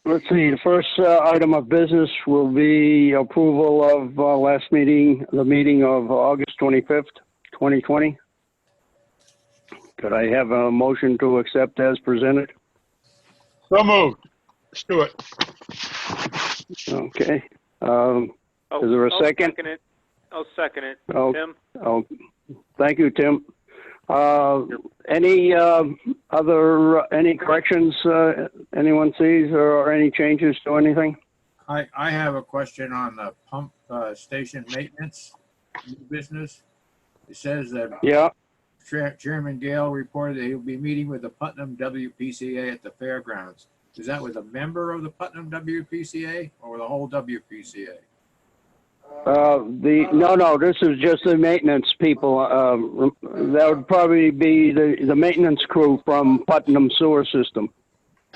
let's see, the first item of business will be approval of last meeting, the meeting of August 25th, 2020. Could I have a motion to accept as presented? So moved. Let's do it. Okay. Is there a second? I'll second it. Oh, Tim? Oh, thank you, Tim. Any any corrections anyone sees or any changes to anything? I have a question on the pump station maintenance new business. It says that Yeah. Chairman Gale reported that he'll be meeting with the Putnam WPCA at the fairgrounds. Is that with a member of the Putnam WPCA or the whole WPCA? No, this is just the maintenance people. That would probably be the maintenance crew from Putnam Sewer System.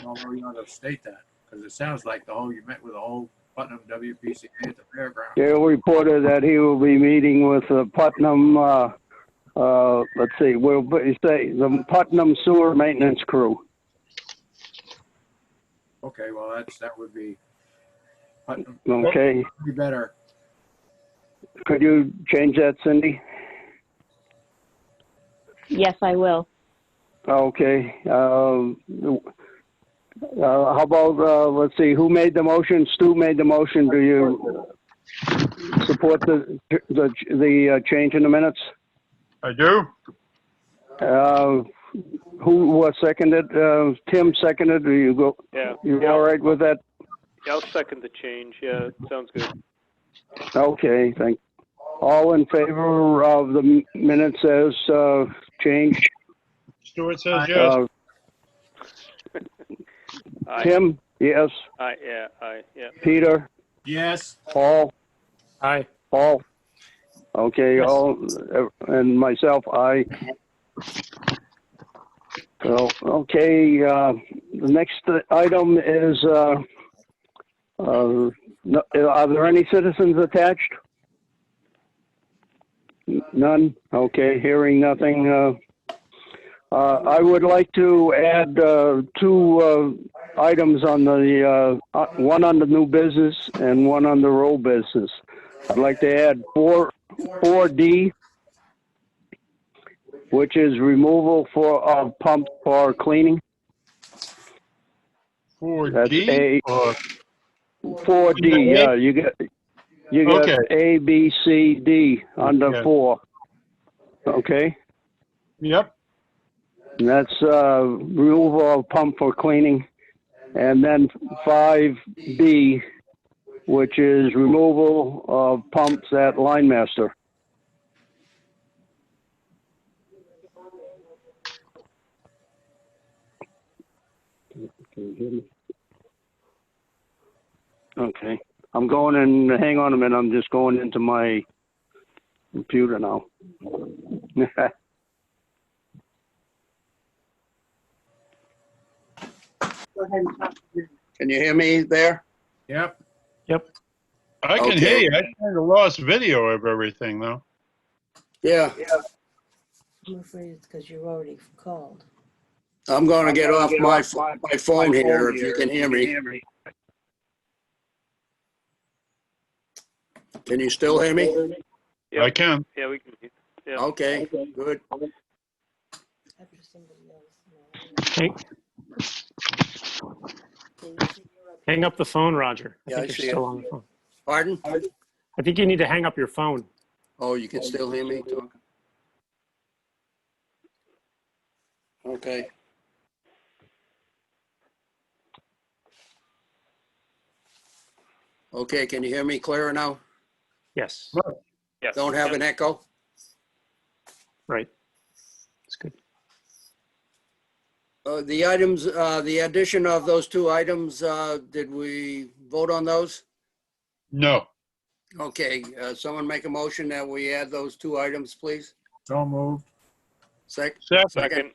Well, you ought to state that because it sounds like you met with the whole Putnam WPCA at the fairgrounds. Gale reported that he will be meeting with the Putnam, let's see, we'll say the Putnam Sewer Maintenance Crew. Okay, well, that would be Putnam. Okay. Would be better. Could you change that, Cindy? Yes, I will. Okay. How about, let's see, who made the motion? Stu made the motion. Do you support the change in the minutes? I do. Who seconded? Tim seconded. Do you go? Yeah. You all right with that? Yeah, I'll second the change. Yeah, sounds good. Okay, thank you. All in favor of the minutes as changed? Stuart says yes. Tim, yes. Yeah. Peter, Yes. Paul, Aye. Paul. Okay, Yes. all, and myself, aye. So, okay, the next item is, are there any citizens attached? None? Okay, hearing nothing. I would like to add two items on the, one on the new business and one on the old business. I'd like to add 4D, which is removal of pump for cleaning. 4D? Or 4D, yeah, you got Okay. A, B, C, D under Yeah. 4. Okay? Yep. And that's removal of pump for cleaning. And then 5B, which is removal of pumps at Line Master. Can you hear me? Okay. I'm going in, hang on a minute, I'm just going into my computer now. Can you hear me there? Yep. I can Okay. hear you. I kind of lost video of everything, though. Yeah. I'm afraid it's because you're already called. I'm going to get off my phone here if you can hear me. Can you still hear me? Yeah. I can. Yeah, we can. Yeah. Okay, good. After somebody else. Hang up the phone, Roger. I Yeah, think I you're see still it. on the phone. Pardon? I think you need to hang up your phone. Oh, you can still hear me talking? Okay. Okay, can you hear me clearer now? Yes, Yes. Don't have an echo? right. It's good. The items, the addition of those two items, did we vote on those? No. Okay, someone make a motion that we add those two items, please? So moved. Second? Second.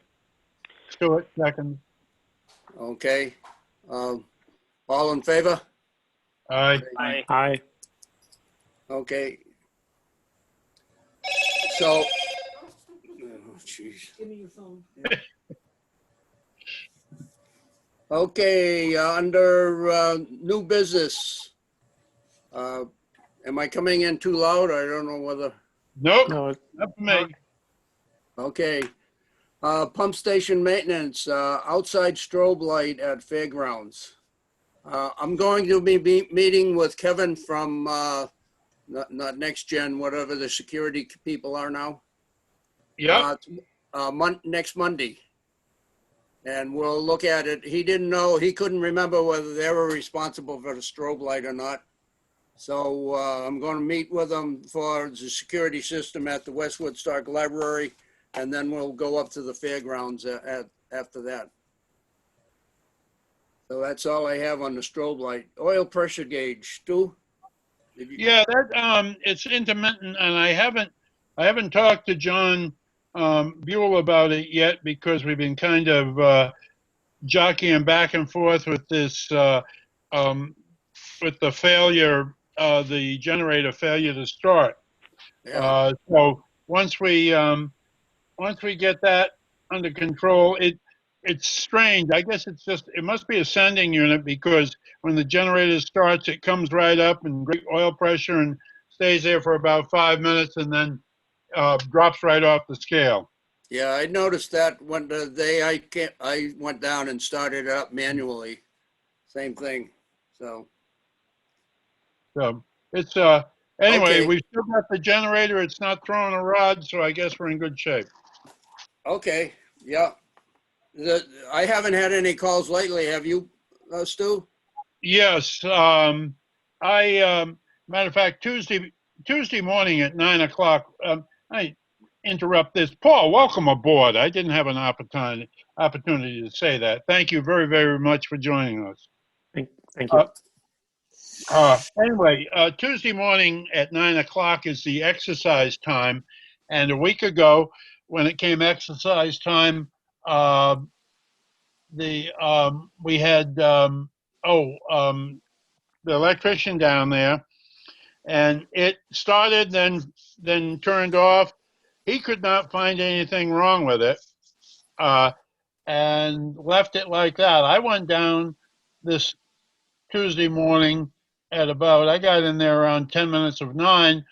Stuart, second. Okay. All in favor? Aye. Aye. Okay. So, oh, jeez. Give me your phone. Okay, under new business. Am I coming in too loud? I don't know whether, Nope, No, not for me. okay. Pump station maintenance, outside strobe light at fairgrounds. I'm going to be meeting with Kevin from, not Next Gen, whatever the security people are now. Yep, Next Monday. And we'll look at it. He didn't know, he couldn't remember whether they were responsible for the strobe light or not. So I'm going to meet with them for the security system at the Westwood Stark Library, and then we'll go up to the fairgrounds after that. So that's all I have on the strobe light. Oil pressure gauge, Stu? yeah, that, it's intermittent, and I haven't talked to John Buell about it yet because we've been kind of jockeying back and forth with this, with the failure, the generator failure to start. Yeah, So once we get that under control, it's strange. I guess it must be a sending unit because when the generator starts, it comes right up and great oil pressure and stays there for about 5 minutes and then drops right off the scale. yeah, I noticed that when the day I went down and started it up manually. Same thing, so. So it's anyway, Okay, we've still got the generator. It's not throwing a rod, so I guess we're in good shape. okay, yeah. I haven't had any calls lately, have you, Stu? Yes, matter of fact, Tuesday morning at 9 o'clock. I interrupt this. Paul, welcome aboard. I didn't have an opportunity to say that. Thank you very, very much for joining us. thank you. Anyway, Tuesday morning at 9 o'clock is the exercise time, and a week ago, when it came exercise time, we had the electrician down there, and it started, then turned off. He could not find anything wrong with it, and left it like that. I went down this Tuesday morning at about, I got in there around 10 minutes of 9.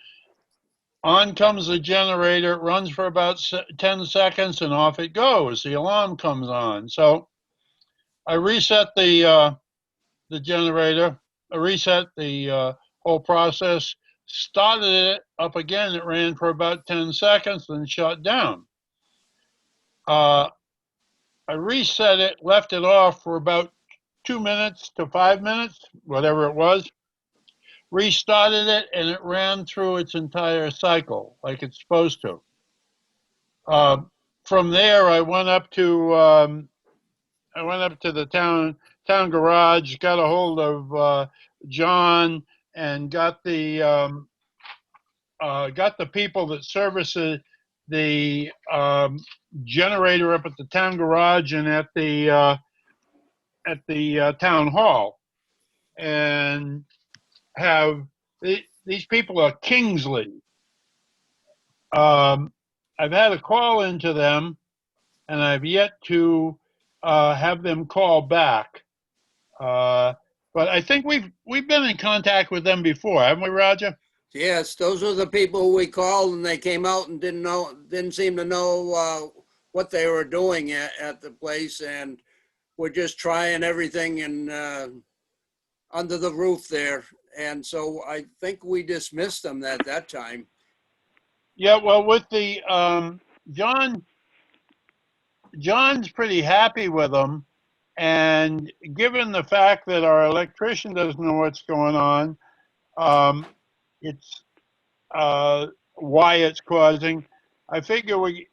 On comes the generator, it runs for about 10 seconds, and off it goes. The alarm comes on. So I reset the generator, reset the whole process, started it up again. It ran for about 10 seconds, then shut down. I reset it, left it off for about 2 minutes to 5 minutes, whatever it was, restarted it, and it ran through its entire cycle like it's supposed to. From there, I went up to the town garage, got a hold of John, and got the people that service the generator up at the town garage and at the town hall, and these people are Kingsley. I've had a call into them, and I've yet to have them call back. But I think we've been in contact with them before, haven't we, Roger? Yes, those are the people who we called and they came out and didn't seem to know what they were doing at the place, and we're just trying everything and under the roof there. And so I think we dismissed them at that time. Yeah, well, with the John's pretty happy with them, and given the fact that our electrician doesn't know what's going on, it's why it's causing. I figure we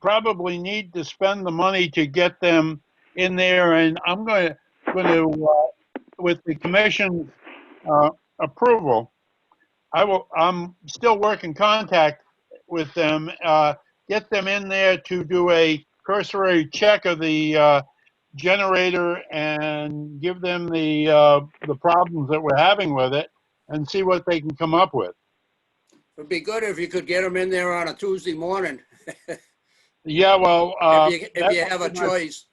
probably need to spend the money to get them in there, and I'm going to with the commission's approval, I'm still working contact with them, get them in there to do a cursory check of the generator and give them the problems that we're having with it and see what they can come up with. It'd be good if you could get them in there on a Tuesday morning, Yeah, well, if you have a choice.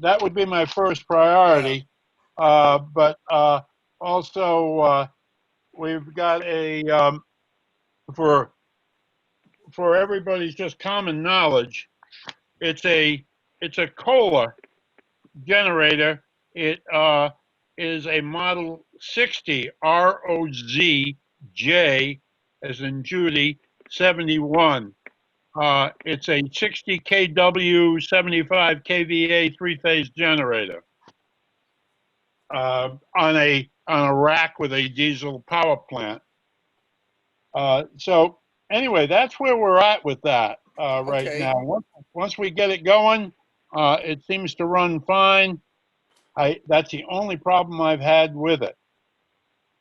that would be my first priority. But also, we've got for everybody's just common knowledge, it's a COLA generator. It is a Model 60 ROZJ, as in Judy, 71. It's a 60 kW, 75 kVA three-phase generator on a rack with a diesel power plant. So anyway, that's where we're at with that right Okay. now. Once we get it going, it seems to run fine. That's the only problem I've had with it.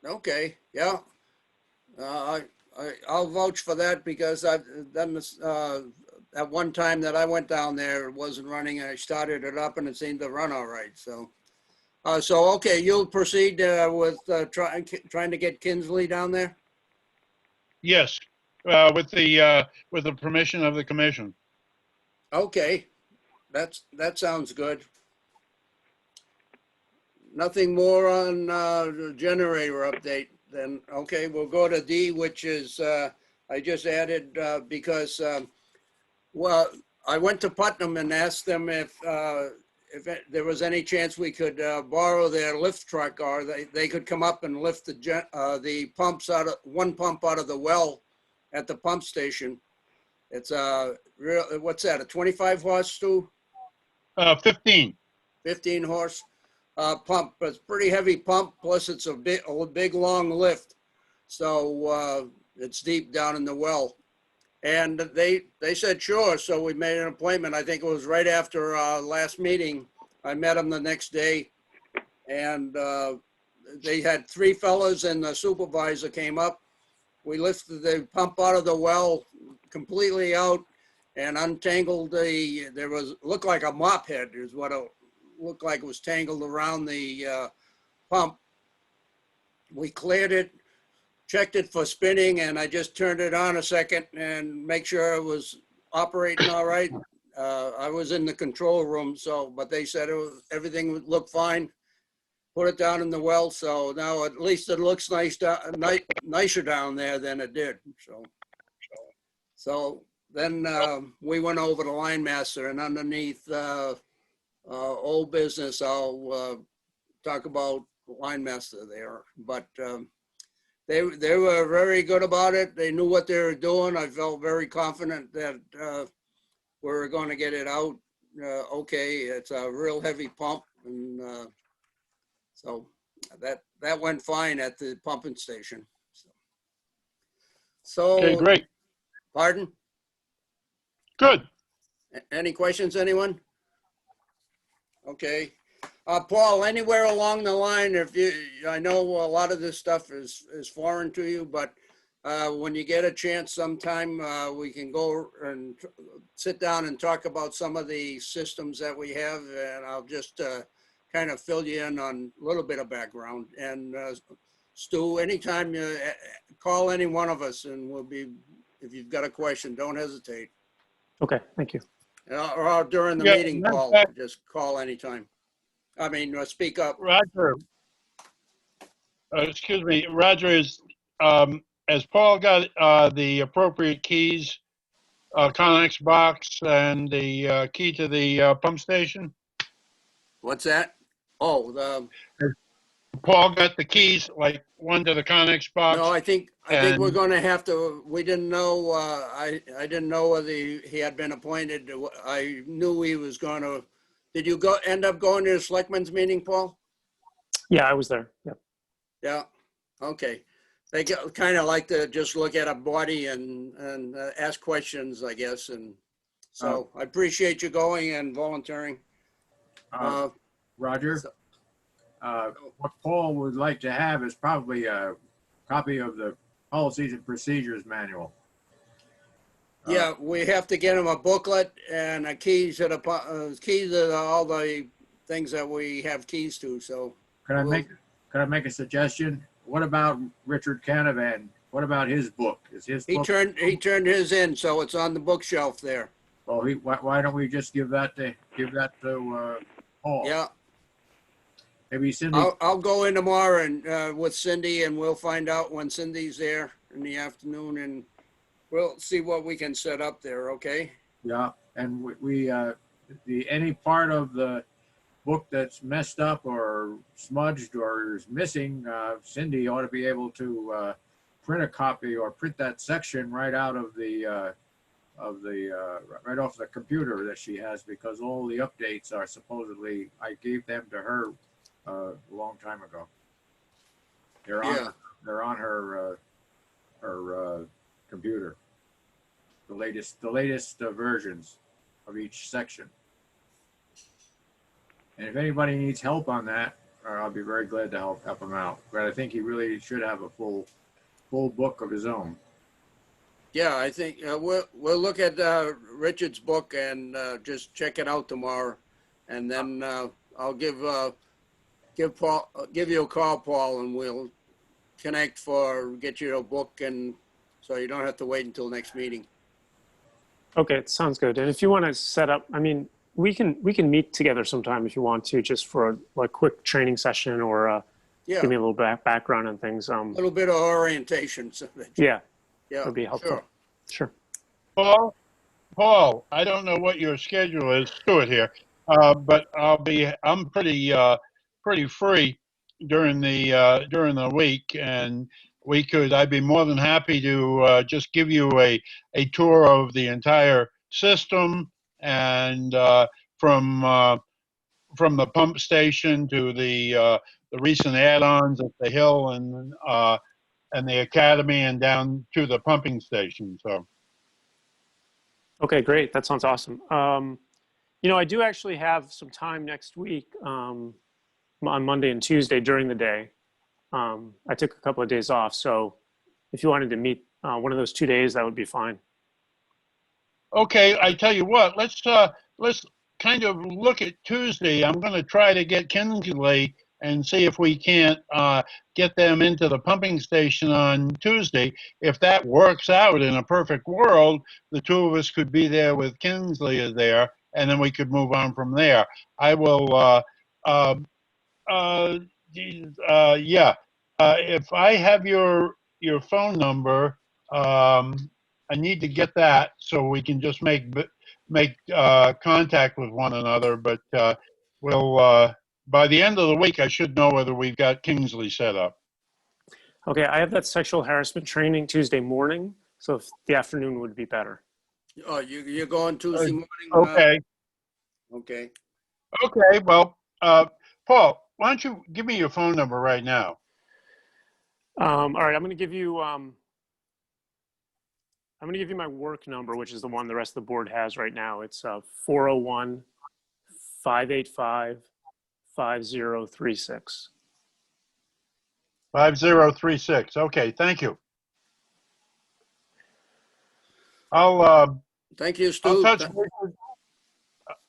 Okay, yeah. I'll vouch for that because I've done this, at one time that I went down there, it wasn't running and I started it up and it seemed to run all right, so. Okay, you'll proceed with trying to get Kinsley down there? Yes, with the permission of the commission. Okay, that sounds good. Nothing more on the generator update then. Okay, we'll go to D, which is, I just added because, well, I went to Putnam and asked them if there was any chance we could borrow their lift truck, or they could come up and lift the pumps out of, one pump out of the well at the pump station. It's what's that, a 25 horse, Stu? 15. 15 horse pump, but it's pretty heavy pump. Plus it's a big long lift. So it's deep down in the well. And they said, sure. So we made an appointment. I think it was right after our last meeting. I met them the next day and they had 3 fellas and the supervisor came up. We lifted the pump out of the well completely out and untangled looked like a mop head is what it looked like. It was tangled around the pump. We cleared it, checked it for spinning, and I just turned it on a second and make sure it was operating all right. I was in the control room, but they said everything would look fine. Put it down in the well, so now at least it looks nicer down there than it did. So then we went over to Line Master, and underneath old business, I'll talk about Line Master there. But they were very good about it. They knew what they were doing. I felt very confident that we were going to get it out. Okay, it's a real heavy pump, and so that went fine at the pumping station. So Okay, great. Pardon? Good. Any questions, anyone? Okay. Paul, anywhere along the line, I know a lot of this stuff is foreign to you, but when you get a chance sometime, we can go and sit down and talk about some of the systems that we have, and I'll just kind of fill you in on a little bit of background. And Stu, anytime you call any one of us, and if you've got a question, don't hesitate. Okay, thank you. Or during the meeting, Paul, just call anytime. I mean, speak up. Roger, excuse me, Roger, has Paul got the appropriate keys, Connex box and the key to the pump station? What's that? Oh, Paul got the keys, like one to the Connex box? no, I think we're going to have to. We didn't know. I didn't know whether he had been appointed. I knew he was going to. Did you end up going to the selectmen's meeting, Paul? Yeah, I was there. Yeah. Yeah. Okay. They kind of like to just look at a body and ask questions, I guess. And so I appreciate you going and volunteering. Roger, what Paul would like to have is probably a copy of the Policies and Procedures Manual. Yeah, we have to get him a booklet and a keys to all the things that we have keys to. So Can I make a suggestion? What about Richard Canavan? What about his book? Is his book? He turned his in, so it's on the bookshelf there. Well, why don't we just give that to Paul. Yeah, Maybe Cindy, I'll go in tomorrow and, with Cindy, and we'll find out when Cindy's there in the afternoon, and we'll see what we can set up there, okay? yeah, and any part of the book that's messed up or smudged or is missing, Cindy ought to be able to print a copy or print that section right out of the right off the computer that she has, because all the updates are supposedly, I gave them to her a long time ago. They're on Yeah. they're on her computer. The latest versions of each section. And if anybody needs help on that, I'll be very glad to help them out. But I think he really should have a full book of his own. Yeah, I think we'll look at Richard's book and just check it out tomorrow, and then I'll give you a call, Paul, and we'll connect get you a book, and so you don't have to wait until next meeting. Okay, it sounds good. And if you want to set up, I mean, we can meet together sometime if you want to, just for a quick training session, or Yeah, give me a little background on things. a little bit of orientation. So that Yeah, yeah, would be helpful. Sure. Paul, I don't know what your schedule is. Stuart here, but I'm pretty free during the week, and I'd be more than happy to just give you a tour of the entire system, and from the pump station to the recent add-ons at the Hill and the Academy, and down to the pumping station. So. Okay, great. That sounds awesome. I do actually have some time next week, on Monday and Tuesday during the day. I took a couple of days off, so if you wanted to meet one of those 2 days, that would be fine. Okay, I tell you what, let's kind of look at Tuesday. I'm going to try to get Kinsley and see if we can't get them into the pumping station on Tuesday. If that works out in a perfect world, the two of us could be there with Kinsley there, and then we could move on from there. I will, if I have your phone number, I need to get that so we can just make contact with one another. But we'll by the end of the week, I should know whether we've got Kingsley set up. Okay, I have that sexual harassment training Tuesday morning, so if the afternoon would be better. Oh, you're going Tuesday morning? Okay. Okay. Okay. Well, Paul, why don't you give me your phone number right now? All right, I'm going to give you my work number, which is the one the rest of the board has right now. It's 401-585-5036. 5036. Okay, thank you. I'll Thank you, I'll Stu. touch.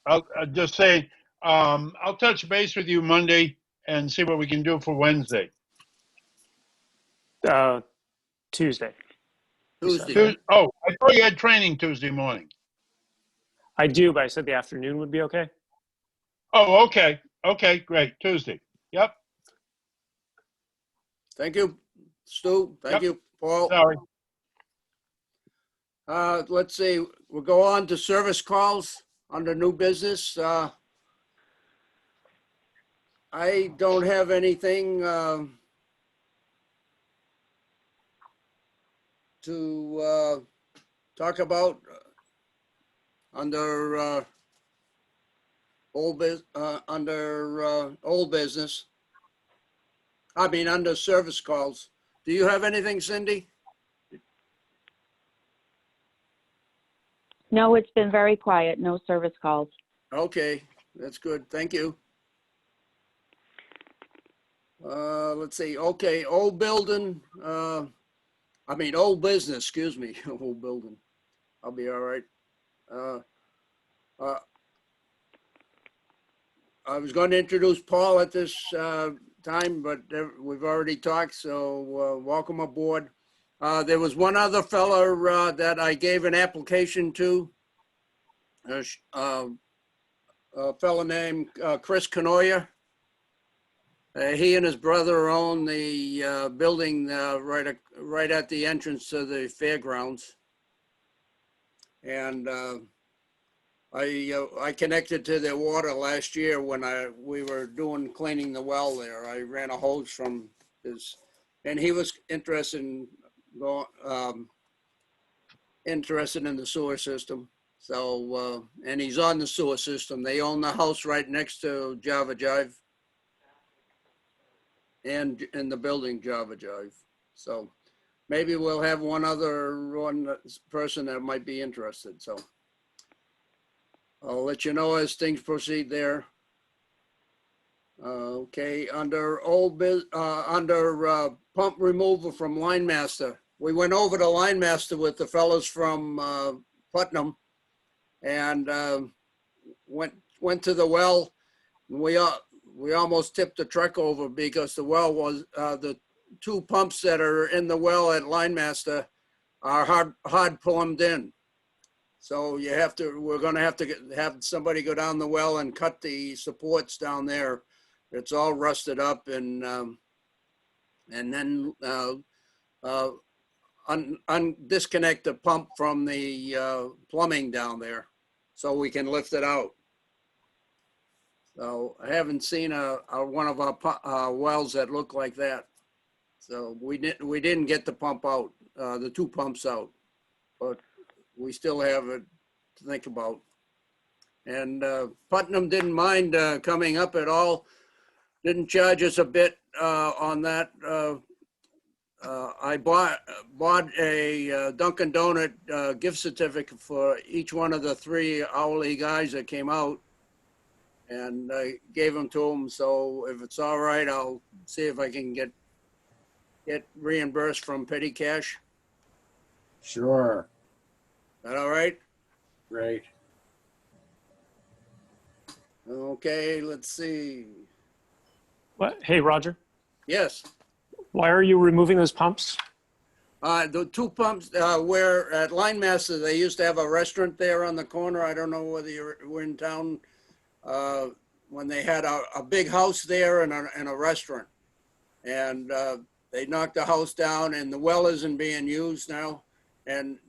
I'll just say I'll touch base with you Monday and see what we can do for Wednesday. Tuesday. Tuesday. Oh, I thought you had training Tuesday morning. I do, but I said the afternoon would be okay. Oh, okay. Okay, great. Tuesday. Yep. Thank you, Stu. Thank you, Paul. Sorry. Let's see, we'll go on to service calls under new business. I don't have anything to talk about under old business. I mean, under service calls. Do you have anything, Cindy? No, it's been very quiet. No service calls. Okay, that's good. Thank you. Let's see. Okay, old building. Old business. Excuse me. Old building. I'll be all right. I was going to introduce Paul at this time, but we've already talked. So welcome aboard. There was one other fella that I gave an application to. a fellow named Chris Canoia. He and his brother own the building right at the entrance to the fairgrounds. And I connected to their water last year when we were cleaning the well there. I ran a hose from his, and he was interested in interested in the sewer system. So and he's on the sewer system. They own the house right next to Java Jive, and in the building Java Jive. So maybe we'll have one person that might be interested. So I'll let you know as things proceed there. Okay, under pump removal from Line Master. We went over to Line Master with the fellows from Putnam and went to the well. We almost tipped the truck over because the well was, the two pumps that are in the well at Line Master are hard plumbed in. So we're gonna have to have somebody go down the well and cut the supports down there. It's all rusted up, and then disconnect the pump from the plumbing down there so we can lift it out. So I haven't seen one of our wells that look like that. So we didn't get the pump out, the two pumps out, but we still have it to think about. And Putnam didn't mind coming up at all. Didn't charge us a bit on that. I bought a Dunkin' Donut gift certificate for each one of the 3 hourly guys that came out, and I gave them to them. So if it's all right, I'll see if I can get reimbursed from petty cash. Sure. Is that all right? Great. Okay, let's see. What? Hey, Roger, Yes. why are you removing those pumps? The 2 pumps where at Line Master, they used to have a restaurant there on the corner. I don't know whether you were in town when they had a big house there and a restaurant. And they knocked the house down, and the well isn't being used now. And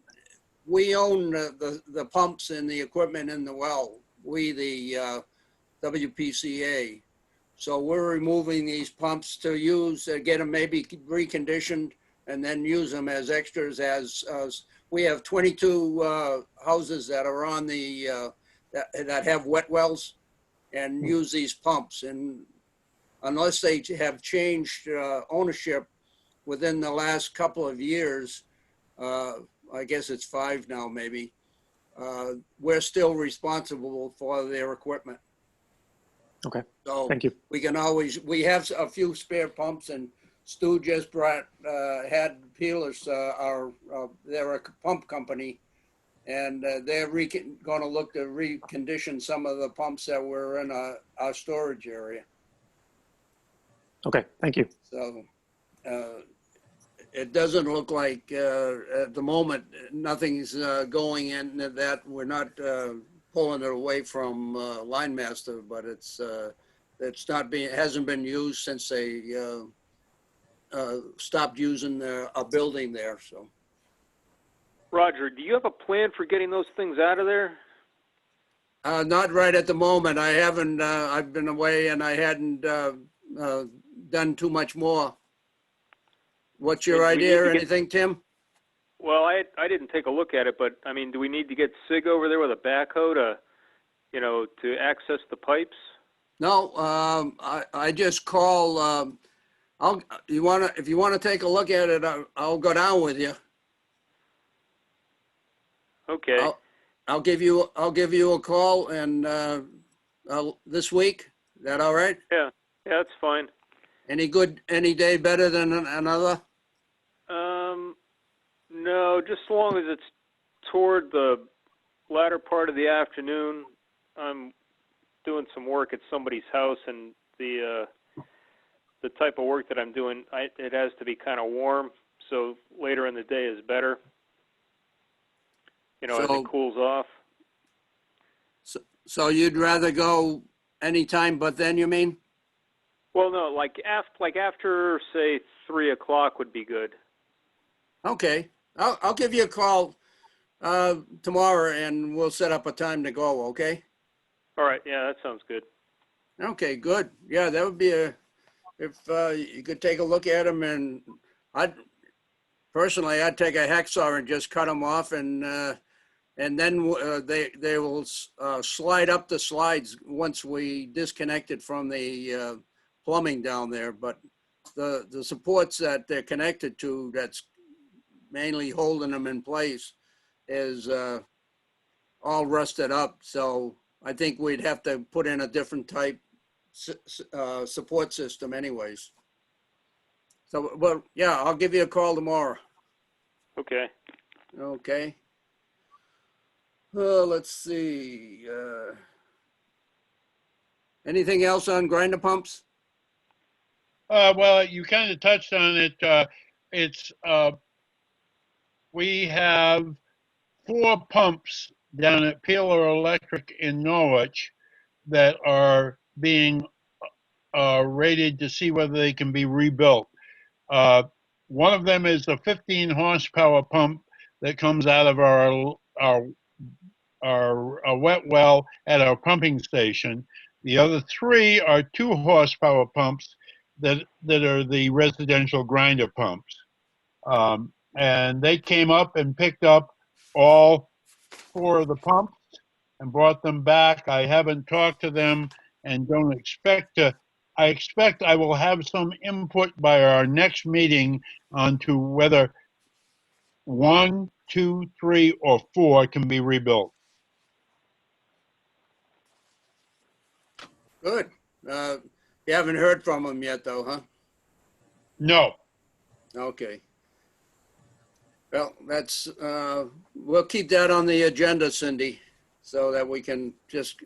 we own the pumps and the equipment in the well. We, the WPCA. So we're removing these pumps to use, get them maybe reconditioned, and then use them as extras. As we have 22 houses that are on the that have wet wells, and use these pumps. And unless they have changed ownership within the last couple of years, I guess it's 5 now maybe, we're still responsible for their equipment. Okay, So thank you. we have a few spare pumps, and Stu just had Peelers, they're a pump company, and they're going to look to recondition some of the pumps that were in our storage area. Okay, thank you. So it doesn't look like at the moment nothing's going in that. We're not pulling it away from Line Master, but it's hasn't been used since they stopped using a building there. So Roger, do you have a plan for getting those things out of there? not right at the moment. I haven't. I've been away, and I hadn't done too much more. What's your idea or anything, Tim? Well, I didn't take a look at it, but I mean, do we need to get SIG over there with a backhoe to access the pipes? No, I just call. If you want to take a look at it, I'll go down with you. Okay. I'll give you a call and this week. Is that all right? Yeah, that's fine. Any day better than another? No, just as long as it's toward the latter part of the afternoon. I'm doing some work at somebody's house, and the type of work that I'm doing, it has to be kind of warm, so later in the day is better. As it cools off. So you'd rather go anytime but then, you mean? Well, no, like after say 3 o'clock would be good. Okay, I'll give you a call tomorrow and we'll set up a time to go, okay? All right, yeah, that sounds good. Okay, good. Yeah, that would be if you could take a look at them, and personally, I'd take a hacksaw and just cut them off, and then they will slide up the slides once we disconnect it from the plumbing down there. But the supports that they're connected to, that's mainly holding them in place, is all rusted up. So I think we'd have to put in a different type support system anyways. So, well, yeah, I'll give you a call tomorrow. Okay. Okay. Let's see. Anything else on grinder pumps? Well, you kind of touched on it. It's we have 4 pumps down at Peeler Electric in Norwich that are being rated to see whether they can be rebuilt. One of them is a 15 horsepower pump that comes out of our wet well at our pumping station. The other 3 are 2 horsepower pumps that are the residential grinder pumps. And they came up and picked up all 4 of the pumps and brought them back. I haven't talked to them and don't expect to. I expect I will have some input by our next meeting onto whether 1, 2, 3, or 4 can be rebuilt. Good. You haven't heard from them yet though, huh? No. Okay. Well, that's, we'll keep that on the agenda, Cindy, so that we can just,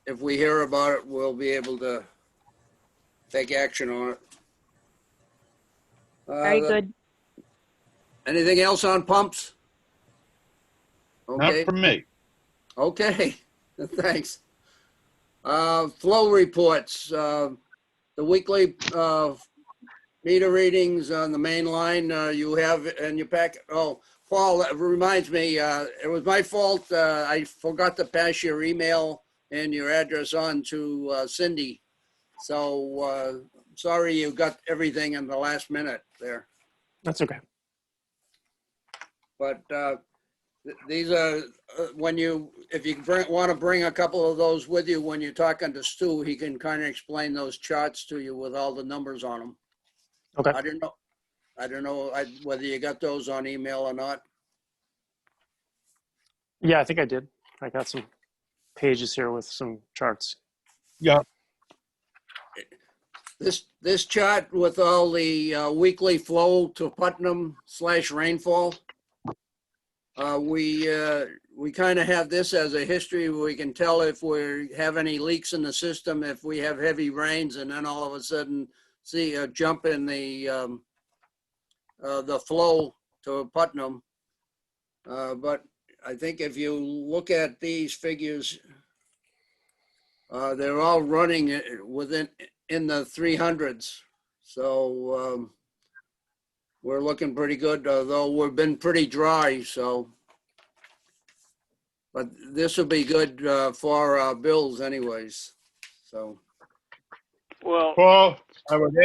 if we hear about it, we'll be able to take action on it. Very good. Anything else on pumps? Not Okay, from me. okay, thanks. Flow reports, the weekly meter readings on the main line, you have in your packet. Oh, Paul, that reminds me, it was my fault. I forgot to pass your email and your address on to Cindy. So sorry you got everything in the last minute there. That's okay. But these are, if you want to bring a couple of those with you when you're talking to Stu, he can kind of explain those charts to you with all the numbers on them. Okay. I don't know whether you got those on email or not. Yeah, I think I did. I got some pages here with some charts. Yeah. This chart with all the weekly flow to Putnam / rainfall, we kind of have this as a history where we can tell if we have any leaks in the system, if we have heavy rains, and then all of a sudden see a jump in the flow to Putnam. But I think if you look at these figures, they're all running in the 300s. So we're looking pretty good, though we've been pretty dry. So, but this will be good for our bills anyways. So, Well, Paul, I would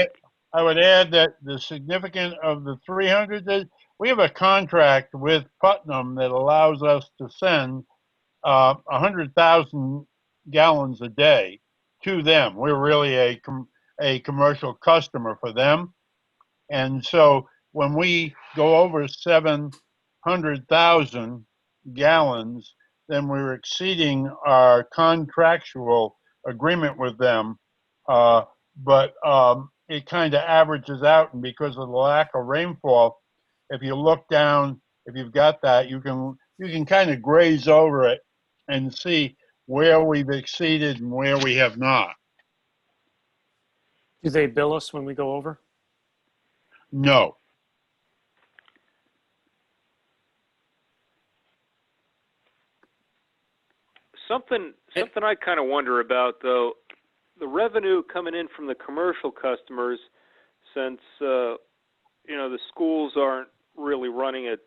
add that the significance of the 300 is we have a contract with Putnam that allows us to send 100,000 gallons a day to them. We're really a commercial customer for them. And so when we go over 700,000 gallons, then we're exceeding our contractual agreement with them. But it kind of averages out, and because of the lack of rainfall, if you look down, if you've got that, you can kind of graze over it and see where we've exceeded and where we have not. Do they bill us when we go over? No. Something I kind of wonder about, though, the revenue coming in from the commercial customers, since the schools aren't really running at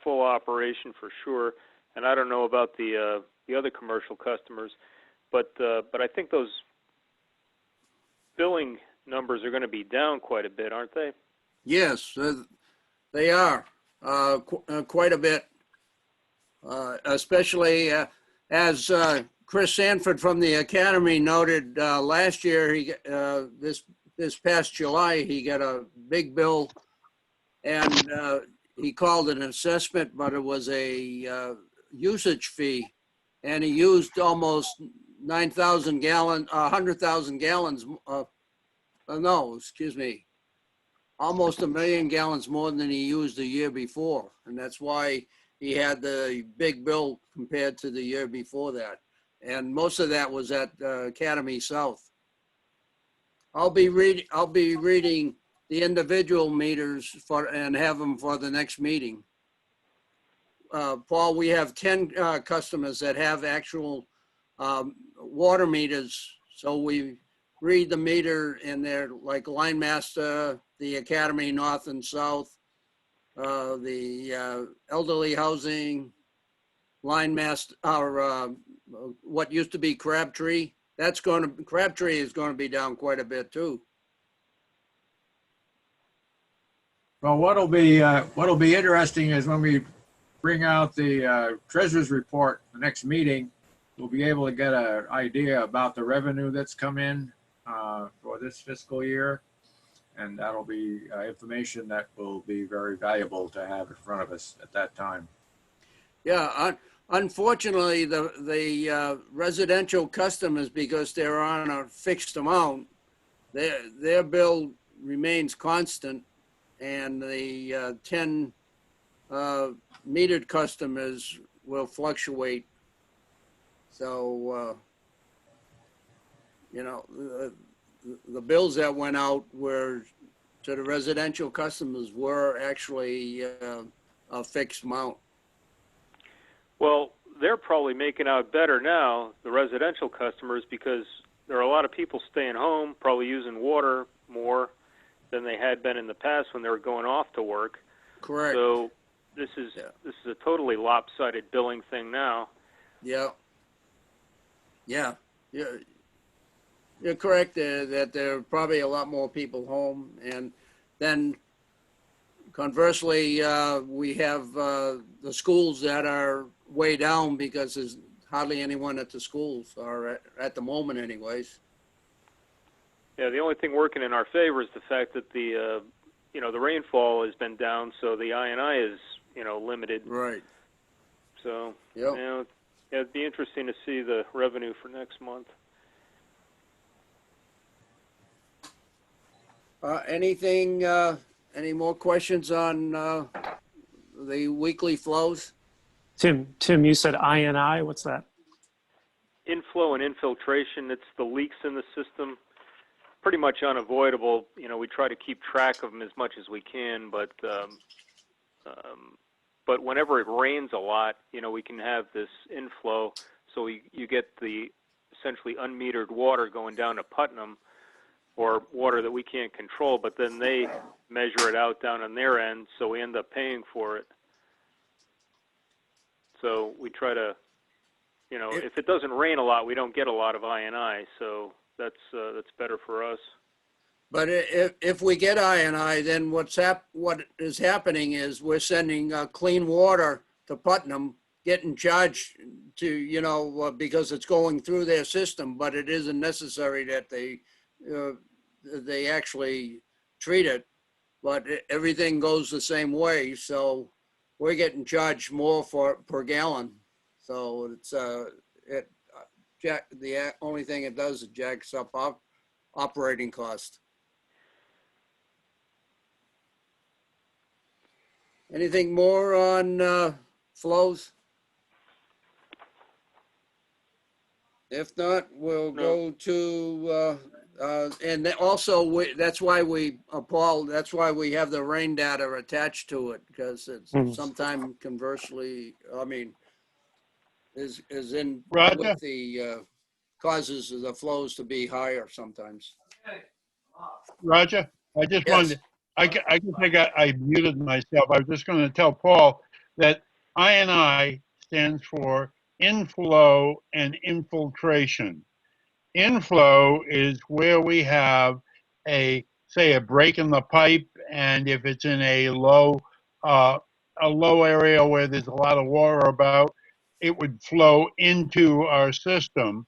full operation for sure, and I don't know about the other commercial customers, but I think those billing numbers are going to be down quite a bit, aren't they? Yes, they are quite a bit, especially as Chris Sanford from the Academy noted last year. This past July, he got a big bill, and he called it an assessment, but it was a usage fee, and he used almost 9,000 gallons, 100,000 gallons. No, excuse me, almost 1 million gallons more than he used the year before, and that's why he had the big bill compared to the year before that. And most of that was at Academy South. I'll be reading the individual meters and have them for the next meeting. Paul, we have 10 customers that have actual water meters. So we read the meter in there, like Line Master, the Academy North and South, the elderly housing, Line Master, or what used to be Crabtree. Crabtree is going to be down quite a bit too. Well, what'll be interesting is when we bring out the treasurer's report the next meeting, we'll be able to get an idea about the revenue that's come in for this fiscal year, and that'll be information that will be very valuable to have in front of us at that time. Yeah, unfortunately, the residential customers, because they're on a fixed amount, their bill remains constant, and the 10 metered customers will fluctuate. So, the bills that went out were to the residential customers were actually a fixed amount. Well, they're probably making out better now, the residential customers, because there are a lot of people staying home, probably using water more than they had been in the past when they were going off to work. Correct. So this is a totally lopsided billing thing now. Yeah. You're correct that there are probably a lot more people home, and then conversely, we have the schools that are way down because there's hardly anyone at the schools, or at the moment anyways. Yeah, the only thing working in our favor is the fact that the rainfall has been down, so the I&I is, limited. Right. So, Yep. it'd be interesting to see the revenue for next month. Any more questions on the weekly flows? Tim, you said I&I. What's that? Inflow and infiltration, it's the leaks in the system. Pretty much unavoidable. We try to keep track of them as much as we can, but whenever it rains a lot, we can have this inflow. So you get the essentially unmetered water going down to Putnam, or water that we can't control, but then they measure it out down on their end, so we end up paying for it. So we try to, if it doesn't rain a lot, we don't get a lot of I&I, so that's better for us. But if we get I&I, then what is happening is we're sending clean water to Putnam, getting charged to, because it's going through their system, but it isn't necessary that they actually treat it, but everything goes the same way. So we're getting charged more per gallon. So it's the only thing it does is jacks up operating cost. Anything more on flows? If not, we'll go to, and also that's why Paul, that's why we have the rain data attached to it, because it's sometimes conversely, is in Roger? with the causes the flows to be higher sometimes. Roger, I just Yes. wanted, I guess I muted myself. I was just going to tell Paul that I&I stands for inflow and infiltration. Inflow is where we have say a break in the pipe, and if it's in uh, a low area where there's a lot of water about, it would flow into our system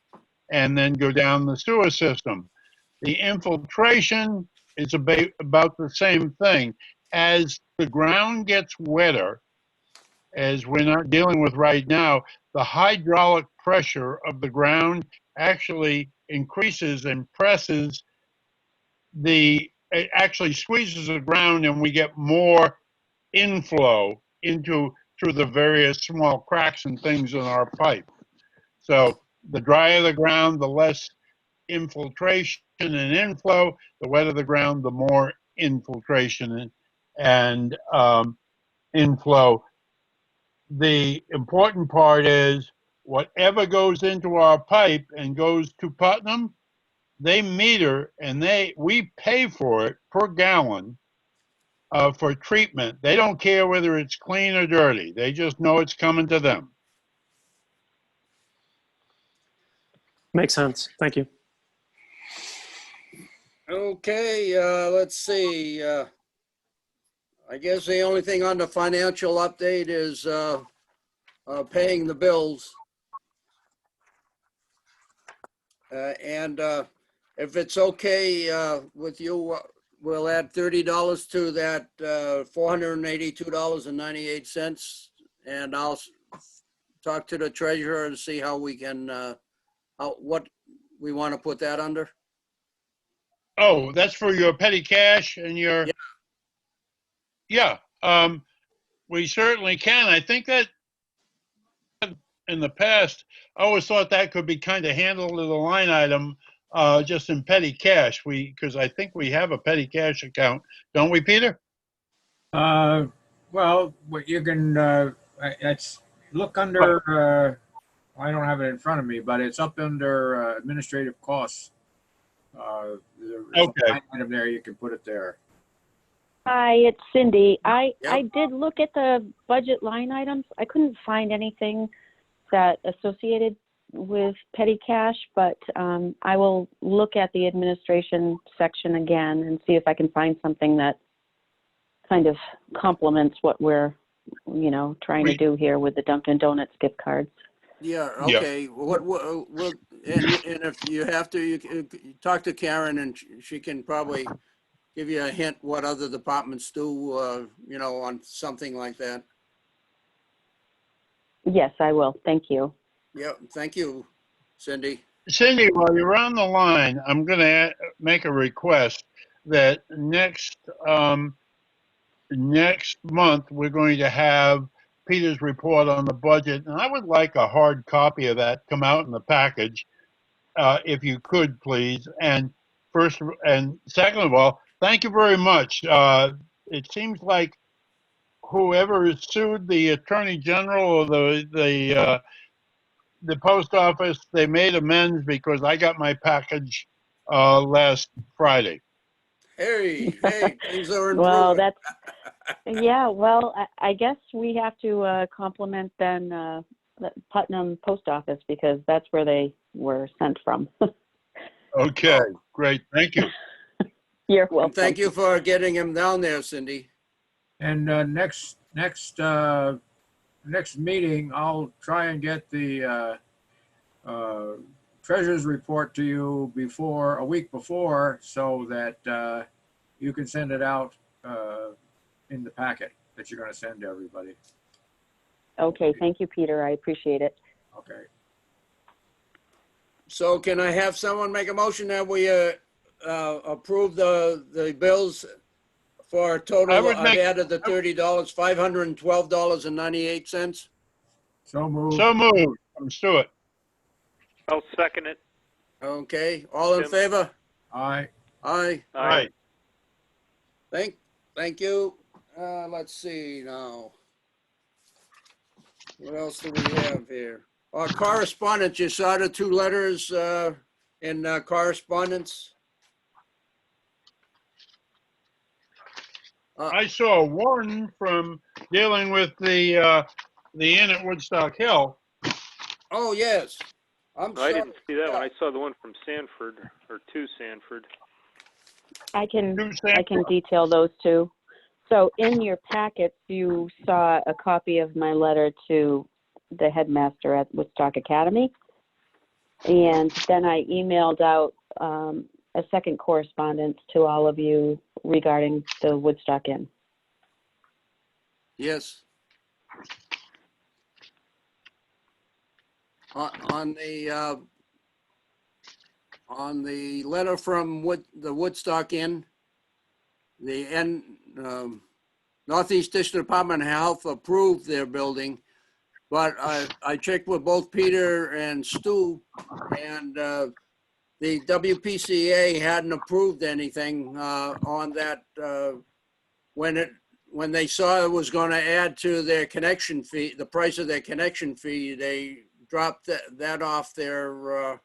and then go down the sewer system. The infiltration is about the same thing. As the ground gets wetter, as we're not dealing with right now, the hydraulic pressure of the ground actually increases and presses it actually squeezes the ground, and we get more inflow through the various small cracks and things in our pipe. So the drier the ground, the less infiltration and inflow. The wetter the ground, the more infiltration and inflow. The important part is whatever goes into our pipe and goes to Putnam, they meter and we pay for it per gallon for treatment. They don't care whether it's clean or dirty. They just know it's coming to them. Makes sense. Thank you. Okay, let's see. I guess the only thing on the financial update is paying the bills. And if it's okay with you, we'll add $30 to that $482.98, and I'll talk to the treasurer and see how we can what we want to put that under. Oh, that's for your petty cash and your. Yeah. We certainly can. I think that in the past, I always thought that could be kind of handled as a line item, just in petty cash. Because I think we have a petty cash account, don't we, Peter? Well, what you can, it's, look under, I don't have it in front of me, but it's up under administrative costs. There's Okay. a line item there, you can put it there. Hi, it's Cindy. I Yep. did look at the budget line items. I couldn't find anything that associated with petty cash, but I will look at the administration section again and see if I can find something that kind of complements what we're, trying to do here with the Dunkin' Donuts gift cards. Yeah, Yeah. okay. And if you have to, you can talk to Karen, and she can probably give you a hint what other departments do, on something like that. Yes, I will. Thank you. Yeah, thank you, Cindy. Cindy, while you're on the line, I'm going to make a request that next month we're going to have Peter's report on the budget, and I would like a hard copy of that come out in the package, if you could, please. And second of all, thank you very much. It seems like whoever sued the Attorney General or the post office, they made amends because I got my package last Friday. Hey, things are Well, improving. yeah, well, I guess we have to compliment then the Putnam Post Office because that's where they were sent from. Okay, great. Thank you. You're And welcome. thank you for getting him down there, Cindy. And next meeting, I'll try and get the treasurer's report to you a week before, so that you can send it out in the packet that you're going to send to everybody. Okay, thank you, Peter. I appreciate it. Okay. So can I have someone make a motion that we approve the bills for a total? I've added the $30, $512.98. So moved. So moved. I'm Stuart. I'll second it. Okay, all in Tim. favor? Aye. Aye. All right. Thank you. Let's see now. What else do we have here? Correspondence, you saw the 2 letters in correspondence? I saw one from dealing with the inn at Woodstock Hill. Oh, yes. I'm I sorry. didn't see that one. I saw the one from Sanford, or to Sanford. I can Two Sanford. detail those two. So in your packets, you saw a copy of my letter to the headmaster at Woodstock Academy. And then I emailed out a second correspondence to all of you regarding the Woodstock Inn. Yes. On the letter from the Woodstock Inn, the Northeast District Department of Health approved their building, but I checked with both Peter and Stu, and the WPCA hadn't approved anything on that when they saw it was going to add to their connection fee, the price of their connection fee, they dropped that off their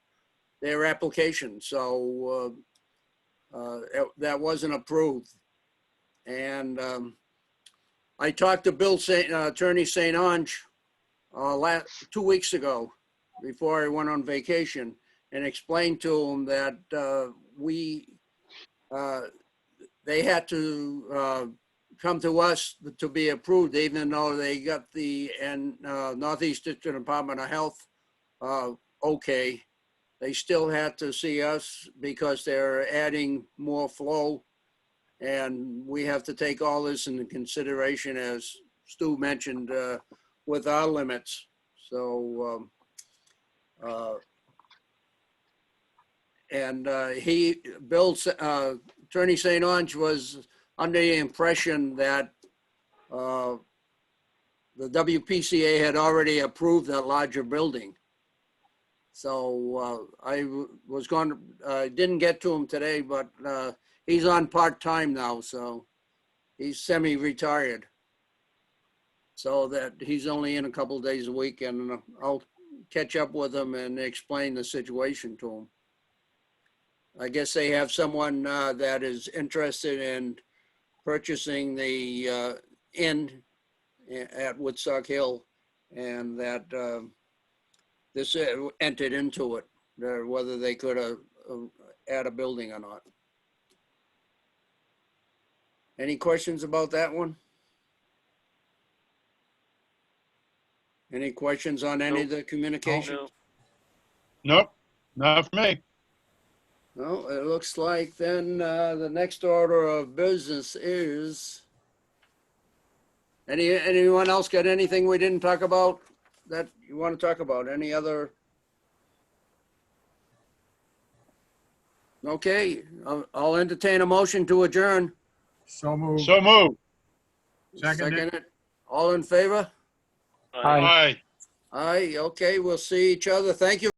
application. So that wasn't approved. And I talked to Attorney St. Ange 2 weeks ago before I went on vacation, and explained to him that they had to come to us to be approved, even though they got the Northeast District Department of Health okay. They still had to see us because they're adding more flow, and we have to take all this into consideration, as Stu mentioned, with our limits. So Attorney St. Ange was under the impression that the WPCA had already approved that larger building. So I didn't get to him today, but he's on part-time now, so he's semi-retired. So that he's only in a couple of days a week, and I'll catch up with him and explain the situation to him. I guess they have someone that is interested in purchasing the inn at Woodstock Hill, and that this entered into it, whether they could add a building or not. Any questions about that one? Any questions on any of the communication? No. Nope, not for me. Well, it looks like then the next order of business is, anyone else got anything we didn't talk about that you want to talk about? Any other? Okay, I'll entertain a motion to adjourn. So moved. So moved. Second. It. All in favor? Aye. Aye, okay, we'll see each other. Thank you.